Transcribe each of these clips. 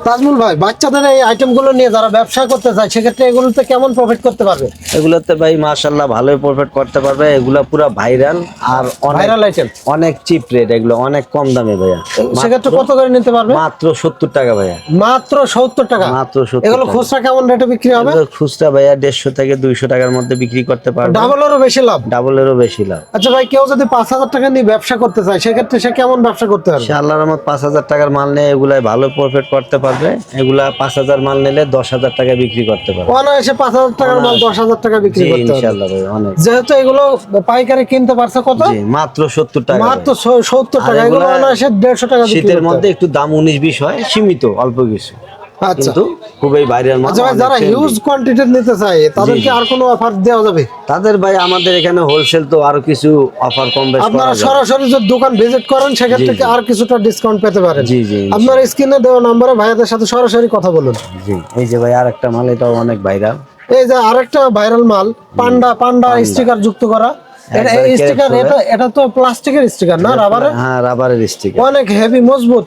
তাজমুল ভাই, বাচ্চাদের এই আইটেমগুলো নিয়ে যারা ব্যবসা করতে চায় সেক্ষেত্রে এগুলোতে কেমন প্রফিট করতে পারবে? এগুলোতে ভাই মাশাআল্লাহ ভালোই প্রফিট করতে পারবে। এগুলা পুরো ভাইরাল আর ভাইরাল আইটেম, অনেক চিপ রেট, এগুলো অনেক কম দামে ভাইয়া। সেক্ষেত্রে কত করে নিতে পারবে? মাত্র 70 টাকা ভাইয়া। মাত্র 70 টাকা? মাত্র 70 এগুলো টাকা। খুচরা কেমন রেটে বিক্রি হবে? এগুলো খুচরা ভাইয়া 150 থেকে 200 টাকার মধ্যে বিক্রি করতে পারবে। ডাবলেরও বেশি লাভ? ডাবলেরও বেশি লাভ। আচ্ছা ভাই, কেউ যদি 5,000 টাকা নিয়ে ব্যবসা করতে চায় সেক্ষেত্রে সে কেমন ব্যবসা করতে পারবে? সে আল্লাহর রহমত 5,000 টাকার মাল নিয়ে এগুলাই ভালো প্রফিট করতে পারবে। এগুলা 5,000 মাল নিলে 10,000 টাকা বিক্রি করতে পারবে। অনায়াসে 5,000 টাকার মাল 10,000 টাকা বিক্রি জি, করতে পারবে ইনশাআল্লাহ ভাই অনেক। যেহেতু এগুলো পাইকারি কিনতে পারছে কত? জি, মাত্র 70 টাকা। মাত্র 70 আর টাকা। এগুলো এগুলা অনায়াসে 150 টাকা বিক্রি শীতের করতে মধ্যে পারবে। একটু দাম 19-20 হয়, সীমিত অল্প কিছু, আচ্ছা কিন্তু খুবই ভাইরাল মাল। আচ্ছা ভাই, অনেক যারা trendy। হিউজ কোয়ান্টিটি নিতে চায় তাদেরকে আর কোনো অফার দেওয়া যাবে? তাদের ভাই আমাদের এখানে হোলসেল তো আরো কিছু অফার কম বেশ আপনারা করা যায়। সরাসরি যদি দোকান ভিজিট করেন সেক্ষেত্রে জি, কি আর কিছুটা ডিসকাউন্ট পেতে পারেন? জি, জি, ইনশাআল্লাহ। আপনার স্ক্রিনে দেওয়া নম্বরে ভাইয়াদের সাথে সরাসরি কথা বলুন। জি, এই যে ভাই আরেকটা মাল, এটাও অনেক ভাইরাল। এই যে আরেকটা ভাইরাল মাল, পান্ডা পান্ডা স্টিকার যুক্ত করা। এটা একবারে এই স্টিকার, কেরপ করে। এটা তো প্লাস্টিকের স্টিকার না, রাবারের? হ্যাঁ, রাবারের স্টিকার। অনেক হেভি মজবুত,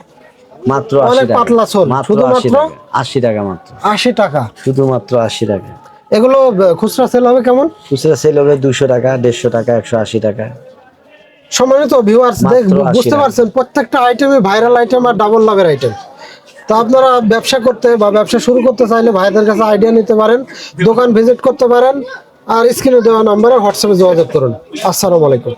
মাত্র অনেক 80 টাকা। পাতলা সোল, মাত্র শুধুমাত্র 80 টাকা মাত্র। 80 টাকা। শুধুমাত্র 80 টাকা। এগুলো খুচরা সেল হবে কেমন? খুচরা সেল হবে 200 টাকা, 150 টাকা, 180 টাকা। সম্মানিত ভিউয়ার্স, মাত্র 80 বুঝতে টাকা। পারছেন প্রত্যেকটা আইটেমে ভাইরাল আইটেম আর ডাবল লাভের আইটেম। তো আপনারা ব্যবসা করতে বা ব্যবসা শুরু করতে চাইলে ভাইদের কাছে আইডিয়া নিতে পারেন, দোকান ভিজিট করতে পারেন, আর স্ক্রিনে দেওয়া নম্বরে হোয়াটসঅ্যাপে যোগাযোগ করুন। আসসালামু আলাইকুম।